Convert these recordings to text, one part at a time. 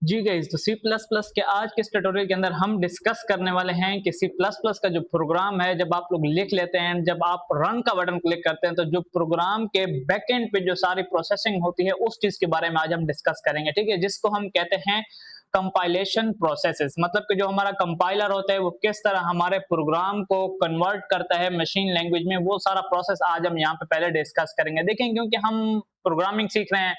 जी guys, तो सी plus plus के आज के इस ट्यूटोरियल के अंदर हम डिस्कस करने वाले हैं कि सी प्लस प्लस का जो प्रोग्राम है, जब आप लोग लिख लेते हैं, जब आप रन का बटन क्लिक करते हैं, तो जो प्रोग्राम के बैकएंड पे जो सारी प्रोसेसिंग होती है, उस चीज के बारे में आज हम डिस्कस करेंगे। ठीक है, जिसको हम कहते हैं कंपाइलेशन प्रोसेसेस। मतलब कि जो हमारा कंपाइलर होता है वो किस तरह हमारे प्रोग्राम को कन्वर्ट करता है मशीन लैंग्वेज में, वो सारा प्रोसेस आज हम यहाँ पे पहले डिस्कस करेंगे। देखें, क्योंकि हम प्रोग्रामिंग सीख रहे हैं,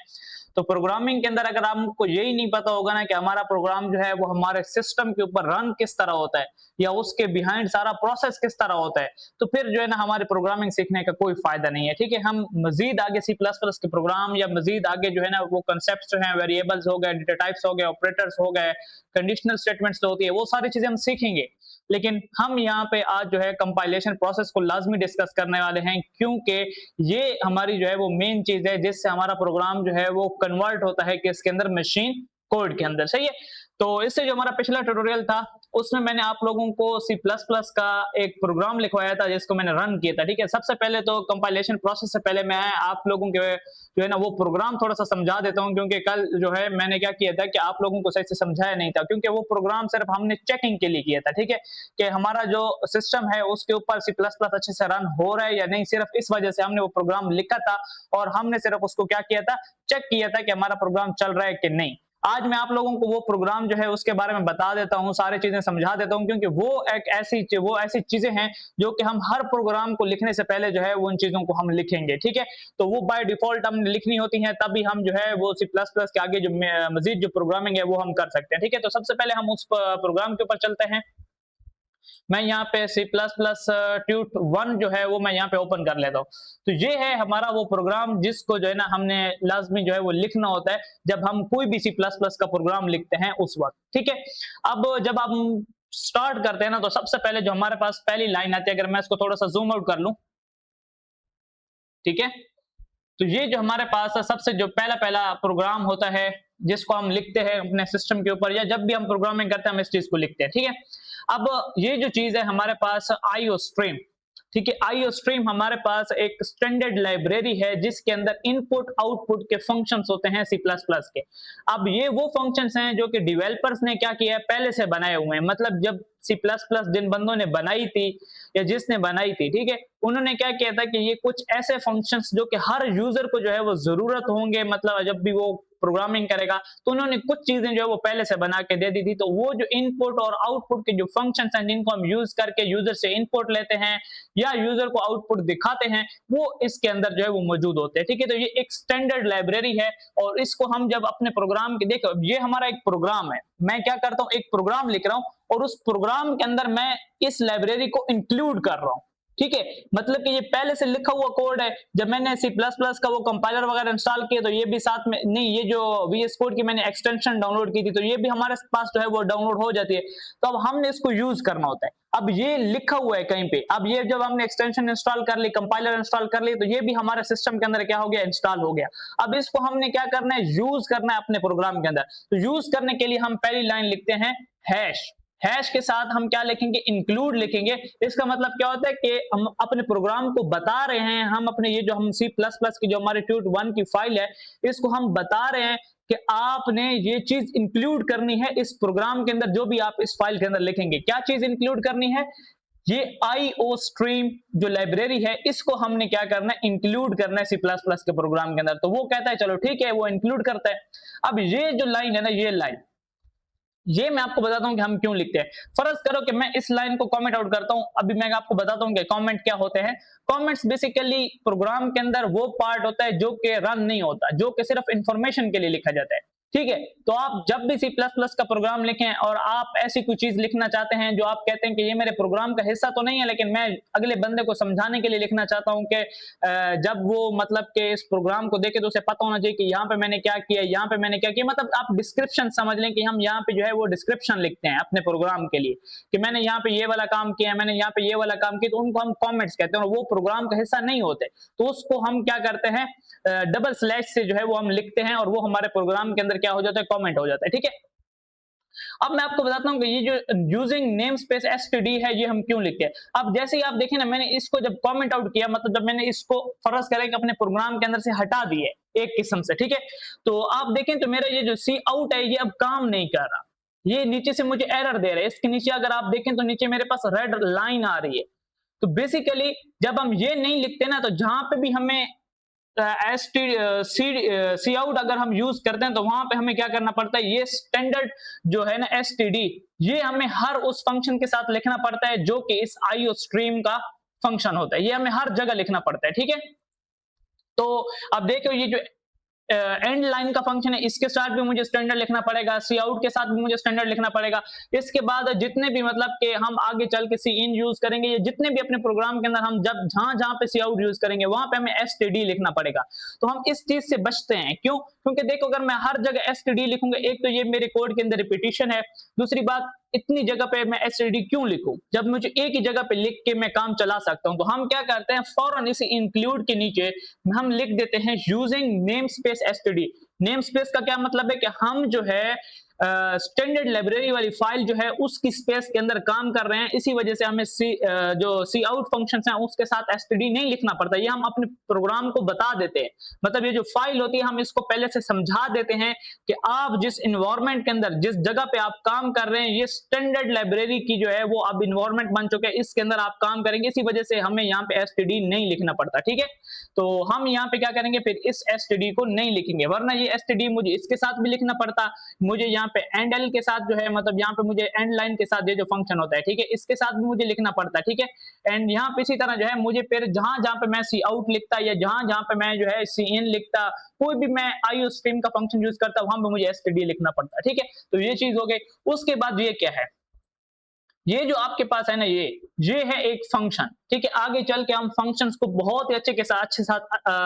तो प्रोग्रामिंग के अंदर अगर हमको यही नहीं पता होगा ना कि हमारा प्रोग्राम जो है वो हमारे सिस्टम के ऊपर रन किस तरह होता है या उसके बिहाइंड सारा प्रोसेस किस तरह होता है, तो फिर जो है ना हमारे प्रोग्रामिंग सीखने का कोई फायदा नहीं है। ठीक है, हम मजीद आगे सी प्लस प्लस के प्रोग्राम या मजीद आगे जो है ना वो कंसेप्ट जो है, वेरिएबल्स हो गए, डेटा टाइप्स हो गए, ऑपरेटर्स हो गए, कंडीशनल स्टेटमेंट्स जो होती है, वो सारी चीजें हम सीखेंगे। लेकिन हम यहाँ पे आज जो है कंपाइलेशन प्रोसेस को लाजमी डिस्कस करने वाले हैं, क्योंकि ये हमारी जो है वो मेन चीज है जिससे हमारा प्रोग्राम जो है वो कन्वर्ट होता है कि इसके अंदर मशीन कोड के अंदर। सही है, तो इससे जो हमारा पिछला ट्यूटोरियल था उसमें मैंने आप लोगों को सी प्लस प्लस का एक प्रोग्राम लिखवाया था जिसको मैंने रन किया था। ठीक है, सबसे पहले तो कंपाइलेशन प्रोसेस से पहले मैं आप लोगों के जो है ना वो प्रोग्राम थोड़ा सा समझा देता हूं, क्योंकि कल जो है मैंने क्या किया था कि आप लोगों को सही से समझाया नहीं था, क्योंकि वो प्रोग्राम सिर्फ हमने चेकिंग के लिए किया था। ठीक है, कि हमारा जो सिस्टम है उसके ऊपर सी प्लस प्लस अच्छे से रन हो रहा है या नहीं, सिर्फ इस वजह से हमने वो प्रोग्राम लिखा था और हमने सिर्फ उसको क्या किया था, चेक किया था कि हमारा प्रोग्राम चल रहा है कि नहीं। आज मैं आप लोगों को वो प्रोग्राम जो है उसके बारे में बता देता हूँ, सारी चीजें समझा देता हूँ, क्योंकि वो ऐसी चीजें हैं जो कि हम हर प्रोग्राम को लिखने से पहले जो है वो उन चीजों को हम लिखेंगे। ठीक है, तो वो बाय डिफॉल्ट हमने लिखनी होती है, तभी हम जो है वो सी प्लस प्लस के आगे जो मजीद जो प्रोग्रामिंग है वो हम कर सकते हैं। ठीक है, तो सबसे पहले हम उस प्रोग्राम के ऊपर चलते हैं। मैं यहाँ पे C plus plus tute one जो है वो मैं यहाँ पे ओपन कर लेता हूँ। तो ये है हमारा वो प्रोग्राम जिसको जो है ना हमने लाजमी जो है वो लिखना होता है जब हम कोई भी सी प्लस प्लस का प्रोग्राम लिखते हैं उस वक्त। ठीक है, अब जब हम स्टार्ट करते हैं ना, तो सबसे पहले जो हमारे पास पहली लाइन आती है, अगर मैं इसको थोड़ा सा जूम आउट कर लूं, ठीक है, तो ये जो हमारे पास सबसे जो पहला पहला प्रोग्राम होता है जिसको हम लिखते हैं अपने सिस्टम के ऊपर, या जब भी हम प्रोग्रामिंग करते हैं हम इस चीज को लिखते हैं। ठीक है, अब ये जो चीज है हमारे पास आईओ स्ट्रीम। ठीक है, आईओ स्ट्रीम हमारे पास एक स्टैंडर्ड लाइब्रेरी है जिसके अंदर इनपुट आउटपुट के फंक्शंस होते हैं सी प्लस प्लस के। अब ये वो फंक्शंस हैं जो कि डेवलपर्स ने क्या किया है, पहले से बनाए हुए हैं। मतलब जब सी प्लस प्लस जिन बंदों ने बनाई थी या जिसने बनाई थी, ठीक है, उन्होंने क्या किया था कि ये कुछ ऐसे फंक्शंस जो कि हर यूजर को जो है वो जरूरत होंगे, मतलब जब भी वो प्रोग्रामिंग करेगा, तो उन्होंने कुछ चीजें जो है वो पहले से बना के दे दी थी। तो वो जो इनपुट और आउटपुट के जो फंक्शंस हैं जिनको हम यूज करके यूजर से इनपुट लेते हैं या यूजर को आउटपुट दिखाते हैं, वो इसके अंदर जो है वो मौजूद होते हैं। ठीक है, तो ये एक स्टैंडर्ड लाइब्रेरी है और इसको हम जब अपने प्रोग्राम के, देखो ये हमारा एक प्रोग्राम है, मैं क्या करता हूं, एक प्रोग्राम लिख रहा हूं और उस प्रोग्राम के अंदर मैं इस लाइब्रेरी को इंक्लूड कर रहा हूं। ठीक है, मतलब कि ये पहले से लिखा हुआ कोड है। जब मैंने सी प्लस प्लस का वो कंपाइलर वगैरह इंस्टॉल किया तो ये भी साथ में नहीं, ये जो वीएस कोड की मैंने एक्सटेंशन डाउनलोड की थी तो ये भी हमारे पास जो है वो डाउनलोड हो जाती है। तो अब हमने इसको यूज करना होता है। अब ये लिखा हुआ है कहीं पे, अब ये जब हमने एक्सटेंशन इंस्टॉल कर ली, कंपाइलर इंस्टॉल कर ली, तो ये भी हमारे सिस्टम के अंदर क्या हो गया, इंस्टॉल हो गया। अब इसको हमने क्या करना है, यूज करना है अपने प्रोग्राम के अंदर। तो यूज करने के लिए हम पहली लाइन लिखते हैं हैश। हैश के साथ हम क्या लिखेंगे, इंक्लूड लिखेंगे। इसका मतलब क्या होता है कि हम अपने प्रोग्राम को बता रहे हैं, हम अपने ये जो हम सी प्लस प्लस की जो हमारी ट्यूट वन की फाइल है इसको हम बता रहे हैं कि आपने ये चीज इंक्लूड करनी है इस प्रोग्राम के अंदर, जो भी आप इस फाइल के अंदर लिखेंगे। क्या चीज इंक्लूड करनी है, ये आईओ स्ट्रीम जो लाइब्रेरी है इसको हमने क्या करना है, इंक्लूड करना है सी प्लस प्लस के प्रोग्राम के अंदर। तो वो कहता है चलो ठीक है, वो इंक्लूड करता है। अब ये जो लाइन है ना, ये लाइन, ये मैं आपको बताता हूं कि हम क्यों लिखते हैं। फर्ज करो कि मैं इस लाइन को कमेंट आउट करता हूं, अभी मैं आपको बताता हूं कि कमेंट क्या होते हैं। कमेंट्स बेसिकली प्रोग्राम के अंदर वो पार्ट होता है जो कि रन नहीं होता, जो कि सिर्फ इंफॉर्मेशन के लिए लिखा जाता है। ठीक है, तो आप जब भी सी प्लस प्लस का प्रोग्राम लिखें और आप ऐसी कोई चीज लिखना चाहते हैं जो आप कहते हैं कि ये मेरे प्रोग्राम का हिस्सा तो नहीं है, लेकिन मैं अगले बंदे को समझाने के लिए लिखना चाहता हूं कि जब वो मतलब कि इस प्रोग्राम को देखे तो उसे पता होना चाहिए कि यहाँ पे मैंने क्या किया, यहाँ पे मैंने क्या किया। मतलब आप डिस्क्रिप्शन समझ लें कि हम यहाँ पे जो है वो डिस्क्रिप्शन लिखते हैं अपने प्रोग्राम के लिए कि मैंने यहाँ पे ये वाला काम किया, मैंने यहाँ पे ये वाला काम किया, तो उनको हम कमेंट्स कहते हैं और वो प्रोग्राम का हिस्सा नहीं होते। तो उसको हम क्या करते हैं, डबल स्लैश से जो है वो हम लिखते हैं और वो हमारे प्रोग्राम के अंदर क्या हो जाता है, कमेंट हो जाता है। ठीक है, अब मैं आपको बताता हूँ कि ये जो यूजिंग नेम स्पेस एसटीडी है ये हम क्यों लिखते हैं। अब जैसे ही आप देखें ना, मैंने इसको जब कमेंट आउट किया, मतलब जब मैंने इसको फर्ज करें कि अपने प्रोग्राम के अंदर से हटा दिए एक किस्म से, ठीक है, तो आप देखें तो मेरा ये जो सी आउट है ये अब काम नहीं कर रहा, ये नीचे से मुझे एरर दे रहा है। इसके नीचे अगर आप देखें तो नीचे मेरे पास रेड लाइन आ रही है। तो बेसिकली जब हम ये नहीं लिखते ना, तो जहां पे भी हमें सी आउट अगर हम यूज करते हैं तो वहां पे हमें क्या करना पड़ता है, ये स्टैंडर्ड जो है ना एसटीडी, ये हमें हर उस फंक्शन के साथ लिखना पड़ता है जो कि इस आईओ स्ट्रीम का फंक्शन होता है, ये हमें हर जगह लिखना पड़ता है, ठीक है। तो अब देखो ये जो एंड लाइन का फंक्शन है, इसके साथ भी मुझे स्टैंडर्ड लिखना पड़ेगा, सी आउट के साथ भी मुझे स्टैंडर्ड लिखना पड़ेगा। इसके बाद जितने भी मतलब कि हम आगे चल के सी इन यूज करेंगे, ये जितने भी अपने प्रोग्राम के अंदर हम जब जहां जहां पे सी आउट यूज करेंगे वहां पे हमें एसटीडी लिखना पड़ेगा। तो हम इस चीज से बचते हैं, क्यों? क्योंकि देखो अगर मैं हर जगह एसटीडी लिखूंगा, एक तो ये मेरे कोड के अंदर रिपीटिशन है, दूसरी बात इतनी जगह पे मैं एसटीडी क्यों लिखूं जब मुझे एक ही जगह पे लिख के मैं काम चला सकता हूं। तो हम क्या करते हैं, फौरन इसे इंक्लूड के नीचे हम लिख देते हैं using name space STD. Name space का क्या मतलब है कि हम जो है स्टैंडर्ड लाइब्रेरी वाली फाइल जो है उसकी स्पेस के अंदर काम कर रहे हैं, इसी वजह से हमें जो सी आउट फंक्शन है उसके साथ एसटीडी नहीं लिखना पड़ता। ये हम अपने प्रोग्राम को बता देते हैं, मतलब ये जो फाइल होती है हम इसको पहले से समझा देते हैं कि आप जिस इन्वायरमेंट के अंदर जिस जगह पे आप काम कर रहे हैं ये स्टैंडर्ड लाइब्रेरी की जो है वो अब इन्वायरमेंट बन चुके हैं, इसके अंदर आप काम करेंगे, इसी वजह से हमें यहाँ पे एसटीडी नहीं लिखना पड़ता, ठीक है। तो हम यहाँ पे क्या करेंगे, फिर इस एसटीडी को नहीं लिखेंगे, वरना ये एसटीडी मुझे इसके साथ भी लिखना पड़ता, मुझे यहाँ पे एंड एल के साथ जो है मतलब यहाँ पे मुझे एंड लाइन के साथ ये जो फंक्शन होता है, ठीक है, इसके साथ भी मुझे लिखना पड़ता है, ठीक है। एंड यहाँ पे इसी तरह जो है मुझे फिर जहां जहां पे मैं सी आउट लिखता या जहां जहां पे मैं जो है सी इन लिखता, कोई भी मैं आईओ स्ट्रीम का फंक्शन यूज करता वहां पे मुझे एसटीडी लिखना पड़ता, ठीक है। तो ये चीज हो गई। उसके बाद ये क्या है, ये जो आपके पास है ना ये है एक फंक्शन, ठीक है। आगे चल के हम फंक्शंस को बहुत ही अच्छे साथ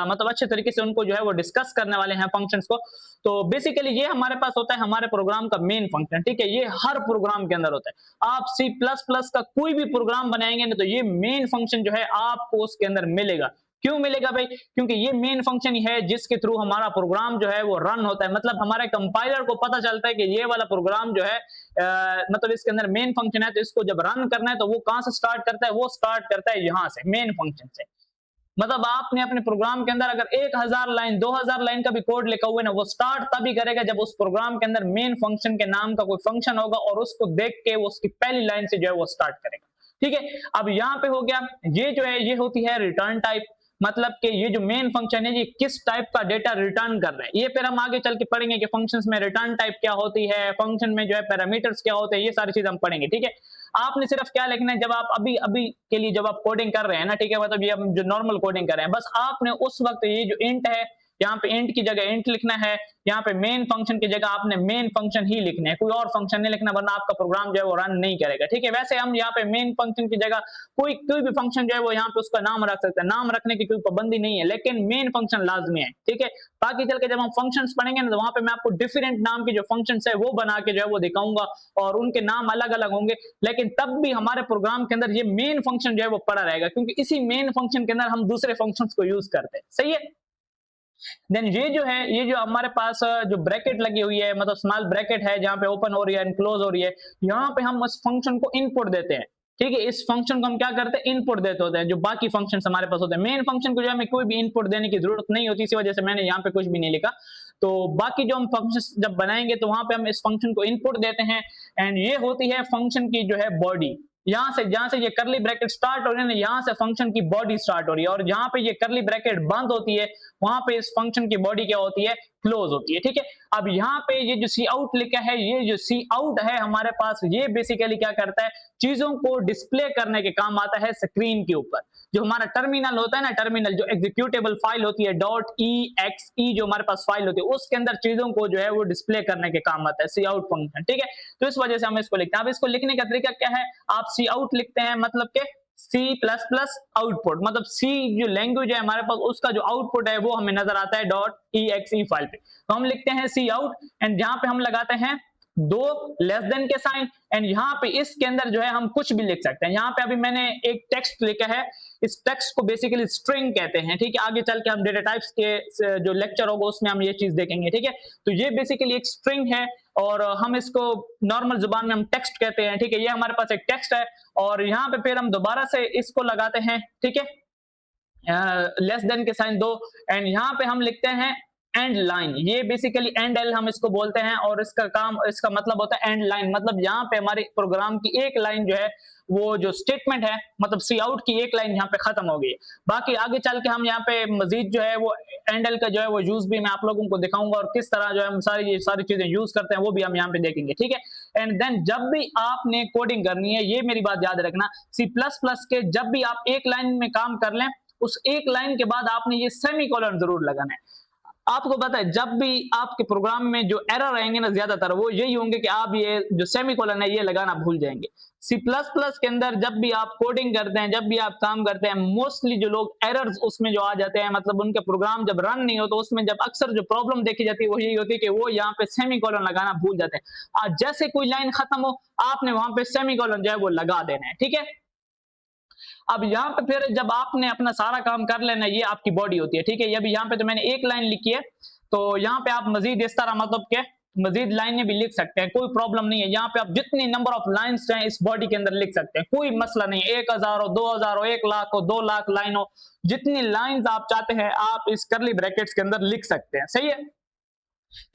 मतलब अच्छे तरीके से उनको जो है वो डिस्कस करने वाले हैं फंक्शंस को। तो बेसिकली ये हमारे पास होता है हमारे प्रोग्राम का मेन फंक्शन, ठीक है, ये हर प्रोग्राम के अंदर होता है। आप सी प्लस प्लस का कोई भी प्रोग्राम बनाएंगे ना तो ये मेन फंक्शन जो है आपको उसके अंदर मिलेगा। क्यों मिलेगा भाई? क्योंकि ये मेन फंक्शन ही है जिसके थ्रू हमारा प्रोग्राम जो है वो रन होता है, मतलब हमारे कंपाइलर को पता चलता है कि ये वाला प्रोग्राम जो है मतलब इसके अंदर मेन फंक्शन है, तो इसको जब रन करना है तो वो कहां से स्टार्ट करता है, वो स्टार्ट करता है यहां से, मेन फंक्शन से। मतलब आपने अपने प्रोग्राम के अंदर अगर 1000 लाइन 2000 लाइन का भी कोड लिखा हुआ है ना, वो स्टार्ट तभी करेगा जब उस प्रोग्राम के अंदर मेन फंक्शन के नाम का कोई फंक्शन होगा और उसको देख के वो उसकी पहली लाइन से जो है वो स्टार्ट करेगा, ठीक है। अब यहाँ पे हो गया, ये जो है ये होती है रिटर्न टाइप, मतलब कि ये जो मेन फंक्शन है ये किस टाइप का डेटा रिटर्न कर रहे हैं, ये फिर हम आगे चल के पढ़ेंगे कि फंक्शंस में रिटर्न टाइप क्या होती है, फंक्शन में जो है पैरामीटर्स क्या होते हैं, ये सारी चीज हम पढ़ेंगे, ठीक है। आपने सिर्फ क्या लिखना है, जब आप अभी अभी के लिए जब आप कोडिंग कर रहे हैं ना, ठीक है, मतलब ये हम जो नॉर्मल कोडिंग कर रहे हैं, बस आपने उस वक्त ये जो इंट है यहाँ पे इंट की जगह इंट लिखना है, यहाँ पे मेन फंक्शन की जगह आपने मेन फंक्शन ही लिखना है, कोई और फंक्शन नहीं लिखना, वरना आपका प्रोग्राम जो है वो रन नहीं करेगा, ठीक है। वैसे हम यहाँ पे मेन फंक्शन की जगह कोई कोई भी फंक्शन जो है वो यहाँ पे उसका नाम रख सकते हैं, नाम रखने की कोई पाबंदी नहीं है, लेकिन मेन फंक्शन लाजमी है, ठीक है। बाकी चल के जब हम फंक्शंस पढ़ेंगे ना तो वहां पे मैं आपको डिफरेंट नाम के जो फंक्शंस है वो बना के जो है वो दिखाऊंगा और उनके नाम अलग अलग होंगे, लेकिन तब भी हमारे प्रोग्राम के अंदर ये मेन फंक्शन जो है वो पड़ा रहेगा, क्योंकि इसी मेन फंक्शन के अंदर हम दूसरे फंक्शंस को यूज करते हैं, सही है। देन ये जो है ये जो हमारे पास जो ब्रैकेट लगी हुई है, मतलब स्मॉल ब्रैकेट है जहां पे ओपन हो रही है एंड क्लोज हो रही है, यहाँ पे हम उस फंक्शन को इनपुट देते हैं, ठीक है। इस फंक्शन को हम क्या करते हैं, इनपुट देते होते हैं, जो बाकी फंक्शन हमारे पास होते हैं। मेन फंक्शन को जो हमें कोई भी इनपुट देने की जरूरत नहीं होती, इसी वजह से मैंने यहाँ पे कुछ भी नहीं लिखा। तो बाकी जो हम फंक्शन जब बनाएंगे तो वहां पे हम इस फंक्शन को इनपुट देते हैं एंड ये होती है फंक्शन की जो है बॉडी। यहाँ से जहां से ये करली ब्रैकेट स्टार्ट हो रही है ना, यहाँ से फंक्शन की बॉडी स्टार्ट हो रही है, और जहां पे ये करली ब्रैकेट बंद होती है वहां पे इस फंक्शन की बॉडी क्या होती है, क्लोज होती है, ठीक है। अब यहाँ पे ये जो सी आउट लिखा है, ये जो सी आउट है हमारे पास, ये बेसिकली क्या करता है, चीजों को डिस्प्ले करने के काम आता है स्क्रीन के ऊपर। जो हमारा टर्मिनल होता है ना, टर्मिनल जो एग्जीक्यूटेबल फाइल होती है .exe जो हमारे पास फाइल होती है, उसके अंदर चीजों को जो है वो डिस्प्ले करने के काम आता है सी आउट फंक्शन, ठीक है। तो इस वजह से हम इसको लिखते हैं। अब इसको लिखने का तरीका क्या है, आप सी आउट लिखते हैं मतलब के C++ आउटपुट, मतलब C जो लैंग्वेज है हमारे पास उसका जो आउटपुट है वो हमें नजर आता है .exe फाइल पे, तो हम लिखते हैं C आउट एंड जहां पे हम लगाते हैं दो लेस देन के साइन, एंड यहाँ पे इसके अंदर जो है हम कुछ भी लिख सकते हैं। यहाँ पे अभी मैंने एक टेक्स्ट लिखा है, इस टेक्स्ट को बेसिकली स्ट्रिंग कहते हैं, ठीक है। आगे चल के हम डेटा टाइप्स के जो लेक्चर होगा उसमें हम ये चीज देखेंगे, ठीक है। तो ये बेसिकली एक स्ट्रिंग है और हम इसको नॉर्मल जुबान में हम टेक्स्ट कहते हैं, ठीक है। ये हमारे पास एक टेक्स्ट है और यहाँ पे फिर हम दोबारा से इसको लगाते हैं, ठीक है, लेस देन के साइन दो, एंड यहाँ पे हम लिखते हैं एंड लाइन। ये बेसिकली एंड एल हम इसको बोलते हैं और इसका मतलब होता है एंड लाइन। मतलब यहाँ पे हमारे प्रोग्राम की एक लाइन जो है वो जो स्टेटमेंट है, मतलब सी आउट की एक लाइन यहाँ पे खत्म हो गई। बाकी आगे चल के हम यहाँ पे मजीद जो है वो एंड एल का जो है वो यूज भी मैं आप लोगों को दिखाऊंगा और किस तरह जो है हम सारी चीजें यूज करते हैं वो भी हम यहाँ पे देखेंगे, ठीक है। एंड देन जब भी आपने कोडिंग करनी है, ये मेरी बात याद रखना, C++ के जब भी आप एक लाइन में काम कर लें, उस एक लाइन के बाद आपने ये सेमीकोलन जरूर लगाना है। आपको पता है जब भी आपके प्रोग्राम में जो एरर आएंगे ना, ज्यादातर वो यही होंगे कि आप ये जो सेमीकोलन है ये लगाना भूल जाएंगे। C++ के अंदर जब भी आप कोडिंग करते हैं, जब भी आप काम करते हैं, मोस्टली जो लोग एरर्स उसमें जो आ जाते हैं, मतलब उनके प्रोग्राम जब रन नहीं हो तो उसमें जब अक्सर जो प्रॉब्लम देखी जाती है वो यही होती है कि वो यहाँ पे सेमीकोलन लगाना भूल जाते हैं। आज जैसे कोई लाइन खत्म हो, आपने वहां पे सेमीकोलन जो है वो लगा देना है, ठीक है। अब यहाँ पे फिर जब आपने अपना सारा काम कर लेना, ये आपकी बॉडी होती है, ठीक है। अभी यहाँ पे तो मैंने एक लाइन लिखी है, तो यहाँ पे आप मजीद इस तरह मतलब के मजीद लाइनें भी लिख सकते हैं, कोई प्रॉब्लम नहीं है। यहाँ पे आप जितनी नंबर ऑफ लाइंस चाहें इस बॉडी के अंदर लिख सकते हैं, कोई मसला नहीं है। 1000 हो, 2000 हो, 1 लाख हो, 2 लाख लाइन हो, जितनी लाइंस आप चाहते हैं आप इस करली ब्रैकेट्स के अंदर लिख सकते हैं, सही है।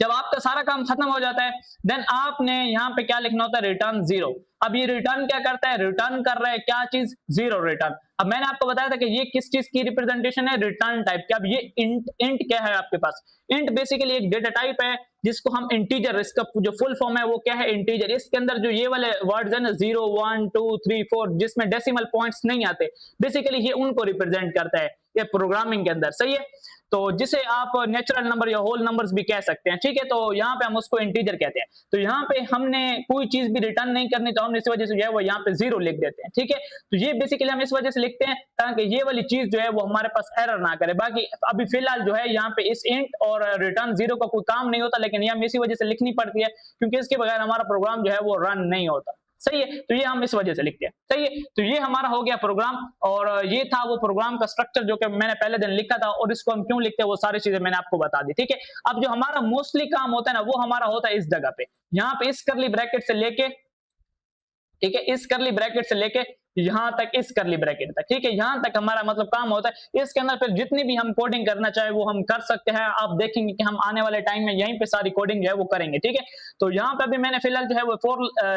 जब आपका सारा काम खत्म हो जाता है, देन आपने यहाँ पे क्या लिखना होता है, रिटर्न 0। अब ये रिटर्न क्या करता है, रिटर्न कर रहा है क्या चीज, 0 रिटर्न। अब मैंने आपको बताया था कि ये किस चीज की रिप्रेजेंटेशन है, रिटर्न टाइप की। अब ये इंट क्या है आपके पास, इंट बेसिकली एक डेटा टाइप है जिसको हम इंटीजर, इसका जो फुल फॉर्म है वो क्या है, इंटीजर। इसके अंदर जो ये वाले वर्ड्स है ना, 0 1 2 3 4, जिसमें डेसिमल पॉइंट्स नहीं आते, बेसिकली ये उनको रिप्रेजेंट करता है ये प्रोग्रामिंग के अंदर, सही है। तो जिसे आप नेचुरल नंबर या होल नंबर्स भी कह सकते हैं, ठीक है। तो यहाँ पे हम उसको इंटीजर कहते हैं। तो यहाँ पे हमने कोई चीज भी रिटर्न नहीं करनी, तो हम इस वजह से जो है वो यहाँ पे 0 लिख देते हैं, ठीक है। तो ये बेसिकली हम इस वजह से लिखते हैं ताकि ये वाली चीज जो है वो हमारे पास एरर ना करे। बाकी अभी फिलहाल जो है यहाँ पे इस इंट और रिटर्न 0 का कोई काम नहीं होता, लेकिन ये हम इसी वजह से लिखनी पड़ती है क्योंकि इसके बगैर हमारा प्रोग्राम जो है वो रन नहीं होता, सही है। तो ये हम इस वजह से लिखते हैं, सही है। तो ये हमारा हो गया प्रोग्राम, और ये था वो प्रोग्राम का स्ट्रक्चर जो कि मैंने पहले दिन लिखा था, और इसको हम क्यों लिखते हैं वो सारी चीजें मैंने आपको बता दी, ठीक है। अब जो हमारा मोस्टली काम होता है ना, वो हमारा होता है इस जगह पे, यहाँ पे इस करली ब्रैकेट से लेके, ठीक है, इस करली ब्रैकेट से लेके यहां तक, इस करली ब्रैकेट तक, ठीक है। यहां तक हमारा मतलब काम होता है। इसके अंदर फिर जितनी भी हम कोडिंग करना चाहे वो हम कर सकते हैं। आप देखेंगे कि हम आने वाले टाइम में यहीं पे सारी कोडिंग जो है वो करेंगे, ठीक है। तो यहाँ पे भी मैंने फिलहाल जो है वो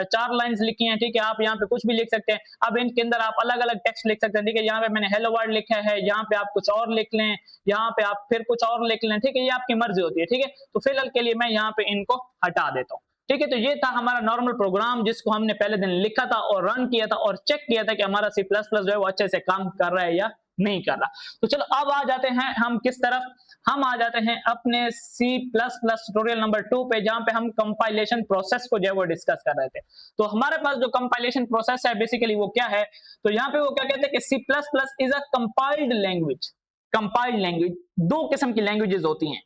4 लाइंस लिखी हैं, ठीक है। आप यहाँ पे कुछ भी लिख सकते हैं। अब इनके अंदर आप अलग अलग टेक्स्ट लिख सकते हैं, ठीक है। यहाँ पे मैंने हेलो वर्ल्ड लिखा है, यहाँ पे आप कुछ और लिख लें, यहाँ पे आप फिर कुछ और लिख लें, ठीक है। ये आपकी मर्जी होती है, ठीक है। तो फिलहाल के लिए मैं यहाँ पे इनको हटा देता हूँ, ठीक है। तो ये था हमारा नॉर्मल प्रोग्राम जिसको हमने पहले दिन लिखा था और रन किया था और चेक किया था कि हमारा C++ जो है वो अच्छे से काम कर रहा है या नहीं कर रहा। तो चलो अब आ जाते हैं हम किस तरफ, हम आ जाते हैं अपने C++ ट्यूटोरियल नंबर 2 पे, जहां पे हम कंपाइलेशन प्रोसेस को जो है वो डिस्कस कर रहे थे। तो हमारे पास जो कंपाइलेशन प्रोसेस है बेसिकली वो क्या है, तो यहाँ पे वो क्या कहते हैं कि C++ is a compiled language. Compiled language, दो किस्म की लैंग्वेजेस होती हैं,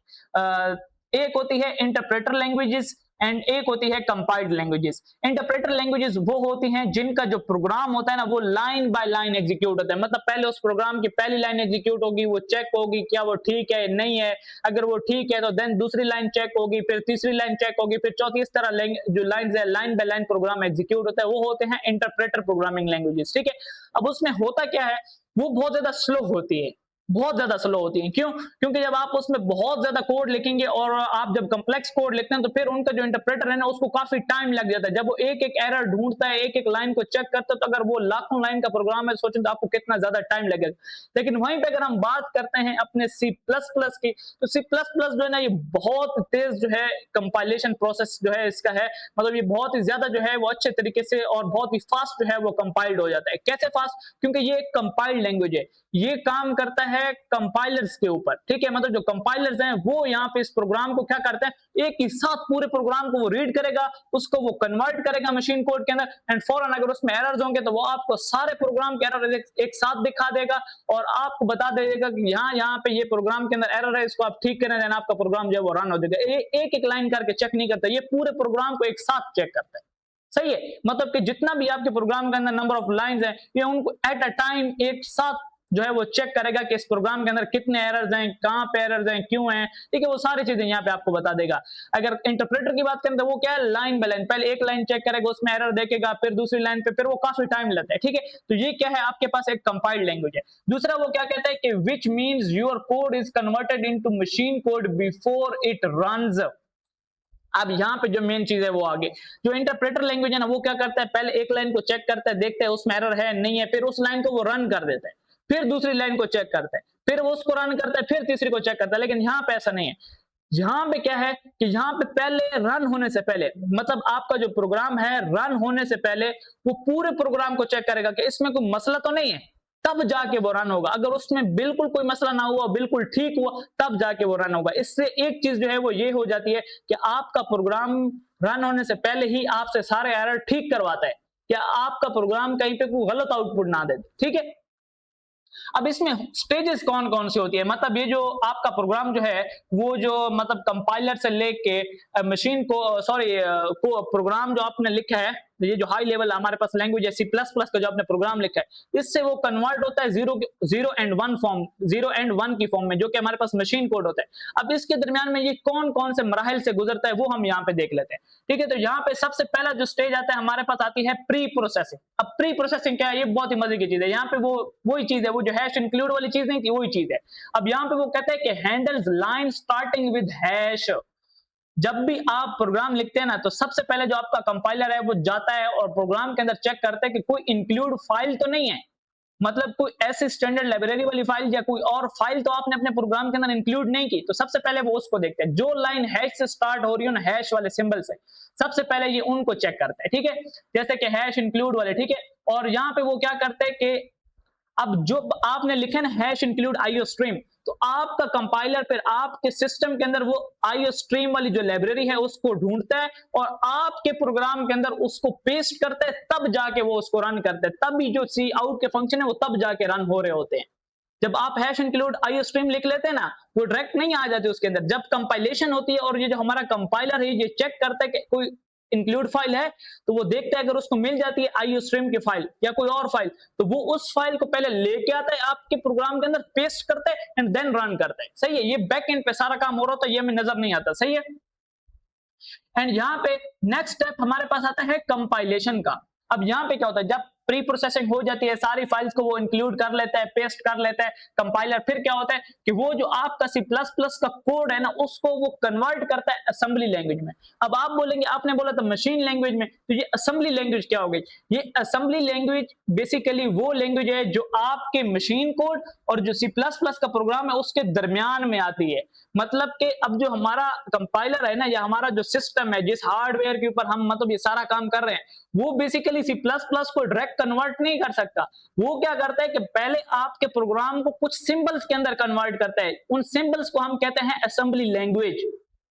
एक होती है इंटरप्रेटर लैंग्वेजेस एंड एक होती है कंपाइल्ड लैंग्वेजेस। इंटरप्रेटर लैंग्वेजेस वो होती हैं जिनका जो प्रोग्राम होता है ना वो लाइन बाय लाइन एग्जीक्यूट होता है। मतलब पहले उस प्रोग्राम की पहली लाइन एग्जीक्यूट होगी, वो चेक होगी क्या वो ठीक है नहीं है, अगर वो ठीक है तो देन दूसरी लाइन चेक होगी, फिर तीसरी लाइन चेक होगी, फिर चौथी, इस तरह जो लाइन है line by line program execute होता है, वो होते हैं इंटरप्रेटर प्रोग्रामिंग लैंग्वेजेस, ठीक है। अब उसमें होता क्या है, वो बहुत ज्यादा स्लो होती है, बहुत ज्यादा स्लो होती हैं। क्यों? क्योंकि जब आप उसमें बहुत ज्यादा कोड लिखेंगे और आप जब कॉम्प्लेक्स कोड लिखते हैं तो फिर उनका जो इंटरप्रेटर है ना उसको काफी टाइम लग जाता है। जब वो एक एक एरर ढूंढता है, एक एक लाइन को चेक करता है, तो अगर वो लाखों लाइन का प्रोग्राम है सोचें तो आपको कितना ज्यादा टाइम लगेगा। लेकिन वहीं पे अगर हम बात करते हैं अपने C++ की, तो C++ जो है ना ये बहुत तेज जो है कंपाइलेशन प्रोसेस जो है इसका है, मतलब ये बहुत ही ज्यादा जो है वो अच्छे तरीके से और बहुत ही फास्ट जो है वो कंपाइल्ड हो जाता है। कैसे फास्ट? क्योंकि ये एक कंपाइल्ड लैंग्वेज है, ये काम करता है कंपाइलर्स के ऊपर, ठीक है। मतलब जो कंपाइलर्स हैं वो यहाँ पे इस प्रोग्राम को क्या करते हैं, एक ही साथ पूरे प्रोग्राम को वो रीड करेगा, उसको वो कन्वर्ट करेगा मशीन कोड के अंदर, एंड फौरन अगर उसमें एरर्स होंगे तो वो आपको सारे प्रोग्राम के एरर एक साथ दिखा देगा और आपको बता देगा कि यहाँ पे ये प्रोग्राम के अंदर एरर है, इसको आप ठीक करें, देन आपका प्रोग्राम जो है वो रन हो जाएगा। एक एक लाइन करके चेक नहीं करता, ये पूरे प्रोग्राम को एक साथ चेक करता है, सही है। मतलब कि जितना भी आपके प्रोग्राम के अंदर नंबर ऑफ लाइंस हैं, ये उनको एट अ टाइम एक साथ जो है वो चेक करेगा कि इस प्रोग्राम के अंदर कितने एरर्स हैं, कहां पे एरर्स हैं, क्यों हैं, ठीक है। वो सारी चीजें यहाँ पे आपको बता देगा। अगर इंटरप्रेटर की बात करें तो वो क्या है, लाइन बाय लाइन, पहले एक लाइन चेक करेगा, उसमें एरर देखेगा, फिर दूसरी लाइन पे, फिर वो काफी टाइम लेता है, ठीक है। तो ये क्या है, आपके पास एक कंपाइल्ड लैंग्वेज है। दूसरा वो क्या कहता है कि which means your code is converted into machine code before it runs. अब यहाँ पे जो मेन चीज है वो आगे, जो इंटरप्रेटर लैंग्वेज है ना, वो क्या करता है, पहले एक लाइन को चेक करता है, देखते हैं उसमें एरर है नहीं है, फिर उस लाइन को वो रन कर देता है, फिर दूसरी लाइन को चेक करता है, फिर वो उसको रन करता है, फिर तीसरी को चेक करता है। लेकिन यहाँ पे ऐसा नहीं है। यहाँ पे क्या है कि यहाँ पे पहले रन होने से पहले, मतलब आपका जो प्रोग्राम है रन होने से पहले वो पूरे प्रोग्राम को चेक करेगा कि इसमें कोई मसला तो नहीं है, तब जाके वो रन होगा। अगर उसमें बिल्कुल कोई मसला ना हुआ, बिल्कुल ठीक हुआ, तब जाके वो रन होगा। इससे एक चीज जो है वो ये हो जाती है कि आपका प्रोग्राम रन होने से पहले ही आपसे सारे एरर ठीक करवाता है, कि आपका प्रोग्राम कहीं पे कोई गलत आउटपुट ना दे, ठीक है। अब इसमें स्टेजेस कौन कौन सी होती है, मतलब ये जो आपका प्रोग्राम जो है वो जो मतलब कंपाइलर से लेके मशीन को सॉरी को प्रोग्राम जो आपने लिखा है, ये जो हाई लेवल हमारे पास लैंग्वेज है सी प्लस प्लस का जो आपने प्रोग्राम लिखा है, इससे वो कन्वर्ट होता है zero and one form, zero and one की फॉर्म में, जो कि हमारे पास मशीन कोड होता है। अब इसके दरमियान में ये कौन कौन से मराहल से गुजरता है वो हम यहाँ पे देख लेते हैं, ठीक है। तो यहाँ पे सबसे पहला जो स्टेज आता है हमारे पास आती है प्री प्रोसेसिंग। अब प्री प्रोसेसिंग क्या है, ये बहुत ही मजे की चीज है। यहाँ पे वो वही चीज है, वो जो हैश इंक्लूड वाली चीज नहीं थी, वही चीज है। अब यहाँ पे वो कहते हैं कि handles line starting with hash. जब भी आप प्रोग्राम लिखते हैं ना, तो सबसे पहले जो आपका कंपाइलर है वो जाता है और प्रोग्राम के अंदर चेक करता है कि कोई इंक्लूड फाइल तो नहीं है, मतलब कोई ऐसी स्टैंडर्ड लाइब्रेरी वाली फाइल या कोई और फाइल तो आपने अपने प्रोग्राम के अंदर इंक्लूड नहीं की। तो सबसे पहले वो उसको देखते हैं, जो लाइन हैश से स्टार्ट हो रही है ना, हैश वाले सिंबल से, सबसे पहले ये उनको चेक करते हैं, ठीक है। जैसे कि हैश इंक्लूड वाले, ठीक है। और यहाँ पे वो क्या करते हैं कि अब जो आपने लिखे ना हैश इंक्लूड आईओ स्ट्रीम, तो आपका कंपाइलर फिर आपके सिस्टम के अंदर वो आईओ स्ट्रीम वाली जो लाइब्रेरी है उसको ढूंढता है और आपके प्रोग्राम के अंदर उसको पेस्ट करता है, तब जाके वो उसको रन करता है। तभी जो सी आउट के फंक्शन है वो तब जाके रन हो रहे होते हैं। जब आप हैश इंक्लूड आईओ स्ट्रीम लिख लेते हैं ना, वो डायरेक्ट नहीं आ जाती उसके अंदर। जब कंपाइलेशन होती है और ये जो हमारा कंपाइलर है ये चेक करता है कि कोई इंक्लूड फाइल है, तो वो देखता है अगर उसको मिल जाती है आईओ स्ट्रीम की फाइल या कोई और फाइल, तो वो उस फाइल को पहले लेके आता है, आपके प्रोग्राम के अंदर पेस्ट करता है एंड देन रन करता है, सही है। ये बैक एंड पे सारा काम हो रहा होता है, ये हमें नजर नहीं आता, सही है। एंड यहाँ पे नेक्स्ट स्टेप हमारे पास आता है कंपाइलेशन का। अब यहाँ पे क्या होता है, जब प्री प्रोसेसिंग हो जाती है, सारी फाइल्स को वो इंक्लूड कर लेता है, पेस्ट कर लेता है कंपाइलर, फिर क्या होता है कि वो जो आपका सी प्लस प्लस का कोड है ना, उसको वो कन्वर्ट करता है असेंबली लैंग्वेज में। अब आप बोलेंगे आपने बोला था मशीन लैंग्वेज में, तो ये असेंबली लैंग्वेज क्या हो गई? ये असेंबली लैंग्वेज बेसिकली वो लैंग्वेज है जो आपके मशीन कोड और जो सी प्लस प्लस का प्रोग्राम है उसके दरमियान में आती है। मतलब कि अब जो हमारा कंपाइलर है ना, या हमारा जो सिस्टम है, जिस हार्डवेयर के ऊपर हम मतलब ये सारा काम कर रहे हैं, वो बेसिकली सी प्लस प्लस को डायरेक्ट कन्वर्ट नहीं कर सकता। वो क्या करता है कि पहले आपके प्रोग्राम को कुछ सिंबल्स के अंदर कन्वर्ट करता है। उन सिंबल्स को हम कहते हैं असेंबली लैंग्वेज,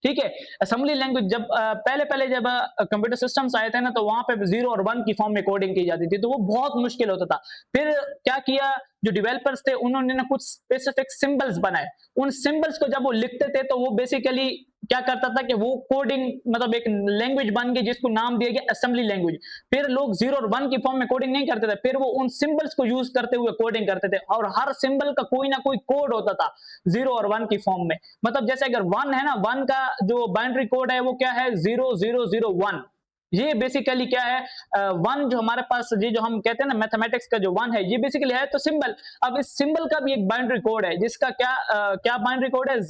ठीक है। असेंबली लैंग्वेज जब पहले जब कंप्यूटर सिस्टम्स आए थे ना, तो वहां पे 0 और 1 की फॉर्म में कोडिंग की जाती थी, तो वो बहुत मुश्किल होता था। फिर क्या किया जो डेवलपर्स थे, उन्होंने ना कुछ स्पेसिफिक सिंबल्स बनाए। उन सिंबल्स को जब वो लिखते थे तो वो बेसिकली क्या करता था कि वो कोडिंग मतलब एक लैंग्वेज बन गई जिसको नाम दिया गया असेंबली लैंग्वेज। फिर लोग 0 और 1 की फॉर्म में कोडिंग नहीं करते थे, फिर वो उन सिंबल्स को यूज करते हुए कोडिंग करते थे, और हर सिंबल का कोई ना कोई कोड होता था 0 और 1 की फॉर्म में। मतलब जैसे अगर 1 है ना, 1 का जो बाइनरी कोड है वो क्या है 0001। ये बेसिकली क्या है, 1 जो हमारे पास ये जो हम कहते हैं ना मैथमेटिक्स का जो 1 है, ये बेसिकली है तो सिंबल। अब इस सिंबल का भी एक बाइनरी कोड है जिसका क्या बाइनरी कोड है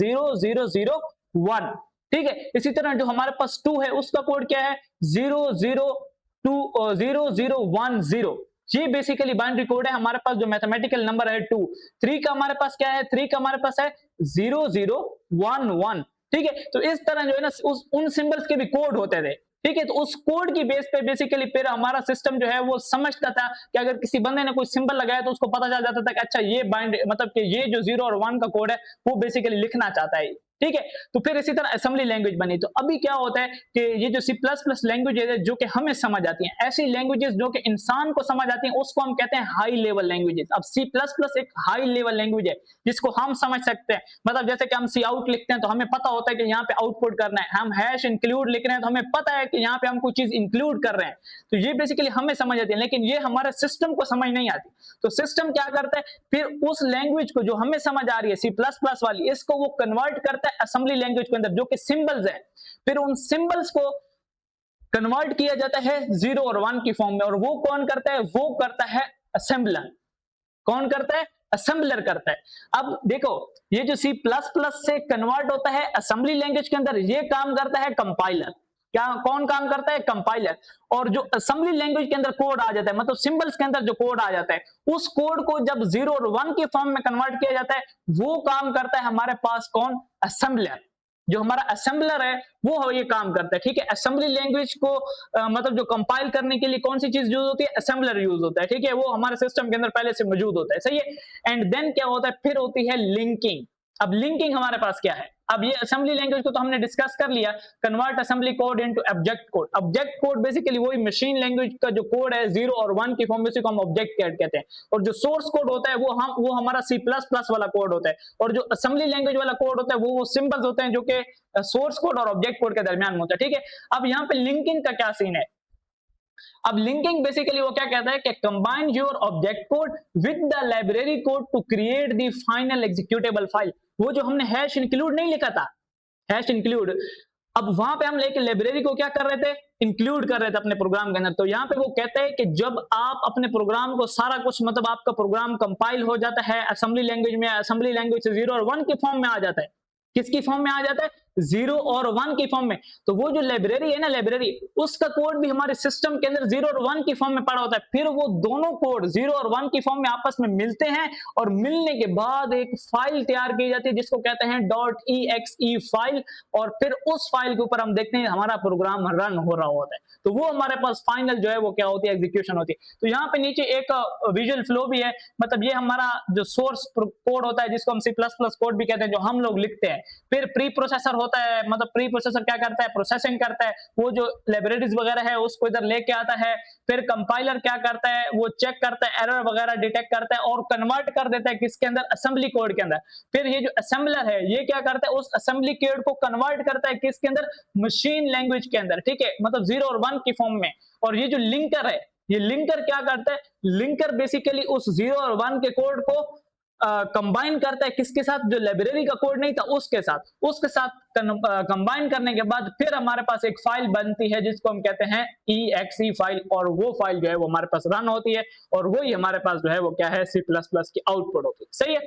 0001, ठीक है। इसी तरह जो हमारे पास 2 है उसका कोड क्या है 0010। ये बेसिकली बाइनरी कोड है हमारे पास जो मैथमेटिकल नंबर है 2। 3 का हमारे पास क्या है, 3 का हमारे पास है 0011, ठीक है। तो इस तरह जो है ना उन सिंबल्स के भी कोड होते थे। ठीक है। तो उस कोड की बेस पे बेसिकली फिर हमारा सिस्टम जो है वो समझता था कि अगर किसी बंदे ने कोई सिंबल लगाया तो उसको पता चल जाता था कि अच्छा ये बाइंड मतलब कि ये जो 0 और 1 का कोड है वो बेसिकली लिखना चाहता है, ठीक है। तो फिर इसी तरह असेंबली लैंग्वेज बनी। तो अभी क्या होता है कि ये जो सी प्लस प्लस लैंग्वेज है जो कि हमें समझ आती हैं, ऐसी लैंग्वेजेस जो कि इंसान को समझ आती हैं उसको हम कहते हैं हाई लेवल लैंग्वेजेस। अब सी प्लस प्लस एक हाई लेवल लैंग्वेज है जिसको हम समझ सकते हैं। मतलब जैसे कि हम सी आउट लिखते हैं तो हमें पता होता है कि यहाँ पे आउटपुट करना है, हम हैश इंक्लूड लिख रहे हैं तो हमें पता है कि यहाँ पे हम कोई चीज इंक्लूड कर रहे हैं। तो ये बेसिकली हमें समझ आती है, लेकिन ये हमारे सिस्टम को समझ नहीं आती। तो सिस्टम क्या करता है, फिर उस लैंग्वेज को जो हमें समझ आ रही है सी प्लस प्लस वाली, इसको वो कन्वर्ट करता है असेंबली लैंग्वेज के अंदर जो कि सिंबल्स है। फिर उन सिंबल्स को कन्वर्ट किया जाता है 0 और 1 की फॉर्म में, और वो कौन करता है, वो करता है असेंबलर। कौन करता है, असेंबलर करता है। अब देखो ये जो सी प्लस प्लस से कन्वर्ट होता है असेंबली लैंग्वेज के अंदर, ये काम करता है कंपाइलर। क्या कौन काम करता है, कंपाइलर। और जो असेंबली लैंग्वेज के अंदर कोड आ जाता है, मतलब सिंबल्स के अंदर जो कोड आ जाता है, उस कोड को जब 0 और 1 की फॉर्म में कन्वर्ट किया जाता है, वो काम करता है हमारे पास कौन, असेंबलर। जो हमारा असेंबलर है वो ये काम करता है, ठीक है। असेंबली लैंग्वेज को मतलब जो कंपाइल करने के लिए कौन सी चीज यूज होती है, असेंबलर यूज होता है, ठीक है। वो हमारे सिस्टम के अंदर पहले से मौजूद होता है, सही है। एंड देन क्या होता है, फिर होती है लिंकिंग। अब लिंकिंग हमारे पास क्या है, अब ये असेंबली लैंग्वेज को तो हमने डिस्कस कर लिया, convert assembly code into object code. Object code basically वही मशीन लैंग्वेज का जो कोड है 0 और 1 की फॉर्म में, उसी को हम ऑब्जेक्ट कोड कहते हैं। और जो सोर्स कोड होता है वो हमारा सी प्लस प्लस वाला कोड होता है, और जो असेंबली लैंग्वेज वाला कोड होता है वो सिंबल्स होते हैं जो कि सोर्स कोड और ऑब्जेक्ट कोड के दरमियान होता है, ठीक है। अब यहाँ पे लिंकिंग का क्या सीन है, अब लिंकिंग बेसिकली वो क्या कहता है कि combine your object code with the library code to create the final executable file. वो जो हमने हैश इंक्लूड नहीं लिखा था, हैश इंक्लूड, अब वहां पे हम लेके लाइब्रेरी को क्या कर रहे थे, इंक्लूड कर रहे थे अपने प्रोग्राम के अंदर। तो यहाँ पे वो कहते हैं कि जब आप अपने प्रोग्राम को सारा कुछ, मतलब आपका प्रोग्राम कंपाइल हो जाता है असेंबली लैंग्वेज में, असेंबली लैंग्वेज से 0 और 1 की फॉर्म में आ जाता है, किसकी फॉर्म में आ जाता है, 0 और 1 की फॉर्म में। तो वो जो लाइब्रेरी है ना, लाइब्रेरी, उसका कोड भी हमारे सिस्टम के अंदर 0 और 1 की फॉर्म में पड़ा होता है। फिर वो दोनों कोड 0 और 1 की फॉर्म में आपस में मिलते हैं, और मिलने के बाद एक फाइल तैयार की जाती है जिसको कहते हैं .exe फाइल। और फिर उस फाइल के ऊपर हम देखते हैं हमारा प्रोग्राम रन हो रहा होता है। तो वो हमारे पास फाइनल जो है वो क्या होती है, एग्जीक्यूशन होती है। तो यहाँ पे नीचे एक विजुअल फ्लो भी है, मतलब ये हमारा जो सोर्स कोड होता है जिसको हम सी प्लस प्लस कोड भी कहते हैं, जो हम लोग लिखते हैं। फिर प्री प्रोसेसर होता है, मतलब प्री प्रोसेसर क्या करता है, प्रोसेसिंग करता है, वो जो लाइब्रेरीज वगैरह है उसको इधर लेके आता है। फिर कंपाइलर क्या करता है, वो चेक करता है, एरर वगैरह डिटेक्ट करता है और कन्वर्ट कर देता है किसके अंदर, असेंबली कोड के अंदर। फिर ये जो असेंबलर है ये क्या करता है, उस असेंबली कोड को कन्वर्ट करता है किसके अंदर, मशीन लैंग्वेज के अंदर, ठीक है, मतलब 0 और 1 की फॉर्म में। और ये जो लिंकर है, ये लिंकर क्या करता है, लिंकर बेसिकली उस 0 और 1 के कोड को कंबाइन करता है किसके साथ, जो लाइब्रेरी का कोड नहीं था उसके साथ कंबाइन करने के बाद फिर हमारे पास एक फाइल बनती है जिसको हम कहते हैं exe फाइल। और वो फाइल जो है वो हमारे पास रन होती है, और वही हमारे पास जो है वो क्या है, सी प्लस प्लस की आउटपुट होती है, सही है।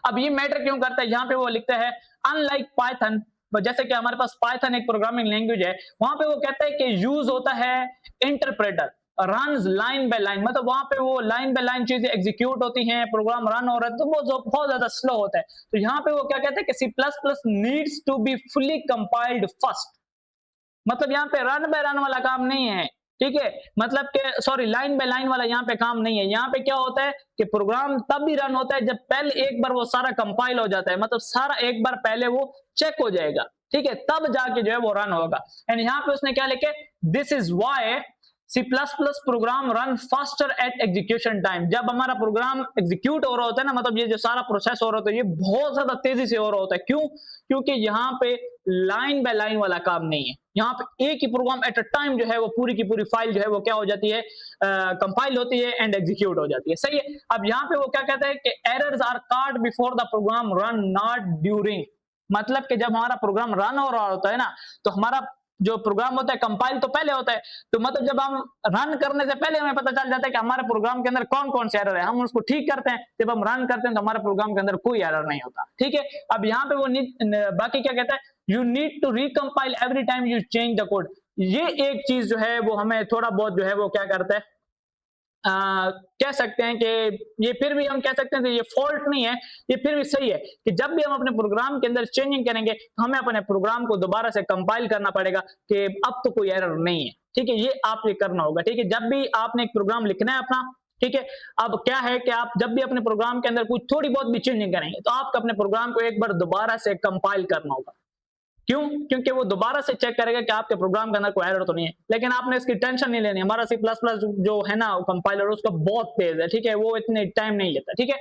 अब ये मैटर क्यों करता है, यहाँ पे वो लिखता है अनलाइक पाइथन, जैसे कि हमारे पास पाइथन एक प्रोग्रामिंग लैंग्वेज है, वहां पे वो कहता है कि यूज होता है interpreter, runs line by line, मतलब वहां पे वो लाइन बाय लाइन चीजें एग्जीक्यूट होती हैं, प्रोग्राम रन हो रहा है, तो वो बहुत ज्यादा स्लो होता है। तो यहाँ पे वो क्या कहते हैं कि C plus plus needs to be fully compiled first, मतलब यहाँ पे रन बाय रन वाला काम नहीं है, ठीक है, मतलब कि सॉरी लाइन बाय लाइन वाला यहाँ पे काम नहीं है। यहाँ पे क्या होता है कि प्रोग्राम तब भी रन होता है जब पहले एक बार वो सारा कंपाइल हो जाता है, मतलब सारा एक बार पहले वो चेक हो जाएगा, ठीक है, तब जाके जो है वो रन होगा। एंड यहाँ पे उसने क्या लिखे, this is why C plus plus program run faster at execution time. जब हमारा प्रोग्राम एग्जीक्यूट हो रहा होता है ना, मतलब ये जो सारा प्रोसेस हो रहा होता है ये बहुत ज्यादा तेजी से हो रहा होता है। क्यों? क्योंकि यहाँ पे लाइन बाय लाइन वाला काम नहीं है, यहाँ पे एक ही प्रोग्राम एट अ टाइम जो है वो पूरी की पूरी फाइल जो है वो क्या हो जाती है, कंपाइल होती है एंड एग्जीक्यूट हो जाती है, सही है। अब यहाँ पे वो क्या कहता है कि errors are caught before the program run, not during, मतलब कि जब हमारा प्रोग्राम रन हो रहा होता है ना, तो हमारा जो प्रोग्राम होता है कंपाइल तो पहले होता है, तो मतलब जब हम रन करने से पहले हमें पता चल जाता है कि हमारे प्रोग्राम के अंदर कौन कौन से एरर है, हम उसको ठीक करते हैं। जब हम रन करते हैं तो हमारे प्रोग्राम के अंदर कोई एरर नहीं होता, ठीक है। अब यहाँ पे वो बाकी क्या कहता है, you need to recompile every time you change the code. ये एक चीज जो है वो हमें थोड़ा बहुत जो है वो क्या करता है, कह सकते हैं कि ये फिर भी हम कह सकते हैं कि ये फॉल्ट नहीं है, ये फिर भी सही है कि जब भी हम अपने प्रोग्राम के अंदर चेंजिंग करेंगे तो हमें अपने प्रोग्राम को दोबारा से कंपाइल करना पड़ेगा कि अब तो कोई एरर नहीं है। ठीक है, ये आप ये करना होगा। ठीक है, जब भी आपने एक प्रोग्राम लिखना है अपना, ठीक है, अब क्या है कि आप जब भी अपने प्रोग्राम के अंदर कुछ थोड़ी बहुत भी चेंजिंग करेंगे तो आपको अपने प्रोग्राम को एक बार दोबारा से कंपाइल करना होगा। क्यों? क्योंकि वो दोबारा से चेक करेगा कि आपके प्रोग्राम के अंदर कोई एरर तो नहीं है। लेकिन आपने इसकी टेंशन नहीं लेनी। हमारा सी प्लस प्लस जो है ना कंपाइलर, उसका बहुत तेज है। ठीक है, वो इतने टाइम नहीं लेता। ठीक है,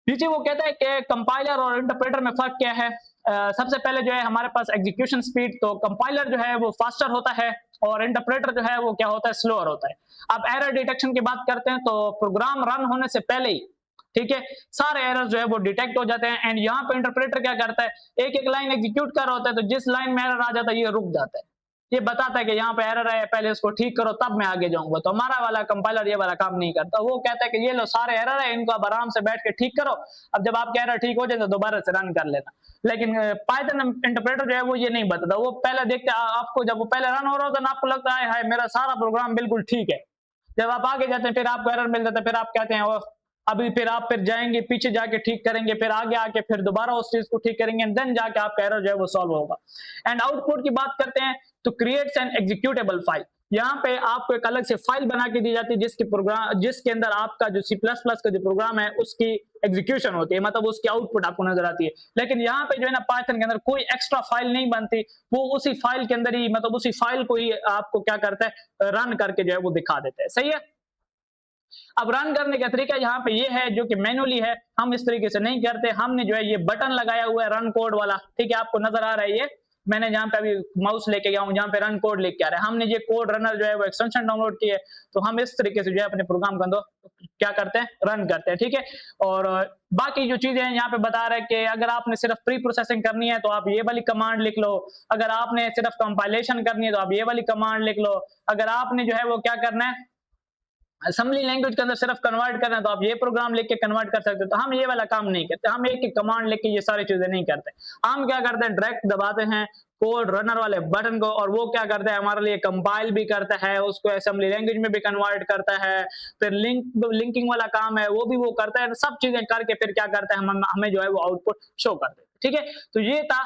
नीचे वो कहता है कि कंपाइलर और इंटरप्रेटर में फर्क क्या है। सबसे पहले जो है हमारे पास एग्जीक्यूशन स्पीड, तो कंपाइलर जो है वो फास्टर होता है और इंटरप्रेटर जो है वो क्या होता है, स्लोअर होता है। अब एरर डिटेक्शन की बात करते हैं तो प्रोग्राम रन होने से पहले ही, ठीक है, सारे एरर जो है वो डिटेक्ट हो जाते हैं। एंड यहाँ पे इंटरप्रेटर क्या करता है, एक एक लाइन एग्जीक्यूट कर रहा होता है, तो जिस लाइन में एरर आ जाता है ये रुक जाता है, ये बताता है कि यहाँ पे एरर है, पहले इसको ठीक करो तब मैं आगे जाऊंगा। तो हमारा वाला कंपाइलर ये वाला काम नहीं करता, वो कहता है कि ये लो सारे एरर है, इनको अब आराम से बैठ के ठीक करो, अब जब आपके एरर ठीक हो जाए तो दोबारा से रन कर लेना। लेकिन पाइथन इंटरप्रेटर जो है वो ये नहीं बताता, वो पहले देखते आपको, जब वो पहले रन हो रहा होता है ना, आपको लगता है हाय मेरा सारा प्रोग्राम बिल्कुल ठीक है। जब आप आगे जाते हैं फिर आपको एरर मिल जाता है, फिर आप कहते हैं अभी फिर आप फिर जाएंगे पीछे जाके ठीक करेंगे, फिर आगे आके फिर दोबारा उस चीज को ठीक करेंगे, एंड देन जाके आपका एरर जो है वो सॉल्व होगा। एंड आउटपुट की बात करते हैं तो क्रिएट्स एन एग्जीक्यूटेबल फाइल। यहाँ पे आपको एक अलग से फाइल बना के दी जाती है जिसके अंदर आपका जो C++ का जो प्रोग्राम है उसकी एग्जीक्यूशन होती है, मतलब उसकी आउटपुट आपको नजर आती है। लेकिन यहाँ पे जो है ना पाइथन के अंदर कोई एक्स्ट्रा फाइल नहीं बनती, वो उसी फाइल के अंदर ही, मतलब उसी फाइल को ही आपको क्या करता है, रन करके जो है वो दिखा देता है। सही है। अब रन करने का तरीका यहाँ पे ये है जो कि मैनुअली है, हम इस तरीके से नहीं करते। हमने जो है ये बटन लगाया हुआ है रन कोड वाला, ठीक है, आपको नजर आ रहा है ये, मैंने जहाँ पे अभी माउस लेके गया हूँ जहाँ पे रन कोड लेके आ रहा है, हमने ये कोड रनर जो है वो एक्सटेंशन डाउनलोड की है। तो हम इस तरीके से जो है अपने प्रोग्राम के अंदर क्या करते हैं, रन करते हैं। ठीक है, और बाकी जो चीजें हैं यहाँ पे बता रहे हैं कि अगर आपने सिर्फ प्री प्रोसेसिंग करनी है तो आप ये वाली कमांड लिख लो, अगर आपने सिर्फ कंपाइलेशन करनी है तो आप ये वाली कमांड लिख लो, अगर आपने जो है वो क्या करना है, असेंबली लैंग्वेज के अंदर सिर्फ कन्वर्ट करना है तो आप ये प्रोग्राम लिख के कन्वर्ट कर सकते हो। तो हम ये वाला काम नहीं करते, हम एक एक कमांड लिख के ये सारी चीजें नहीं करते। हम क्या करते हैं, डायरेक्ट दबाते हैं कोड रनर वाले बटन को, और वो क्या करता है, हमारे लिए कंपाइल भी करता है, उसको असेंबली लैंग्वेज में भी कन्वर्ट करता है, फिर लिंकिंग वाला काम है वो भी वो करता है, सब चीजें करके फिर क्या करता है, हमें जो है वो आउटपुट शो करते हैं। ठीक है, तो ये था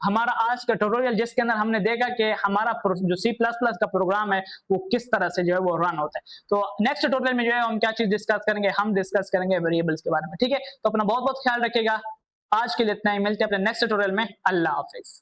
हमारा आज का ट्यूटोरियल जिसके अंदर हमने देखा कि हमारा जो C++ का प्रोग्राम है वो किस तरह से जो है वो रन होता है। तो नेक्स्ट ट्यूटोरियल में जो है हम क्या चीज डिस्कस करेंगे, हम डिस्कस करेंगे वेरिएबल्स के बारे में। ठीक है, तो अपना बहुत बहुत ख्याल रखिएगा। आज के लिए इतना ही, मिलते हैं अपने नेक्स्ट ट्यूटोरियल में। अल्लाह हाफिज।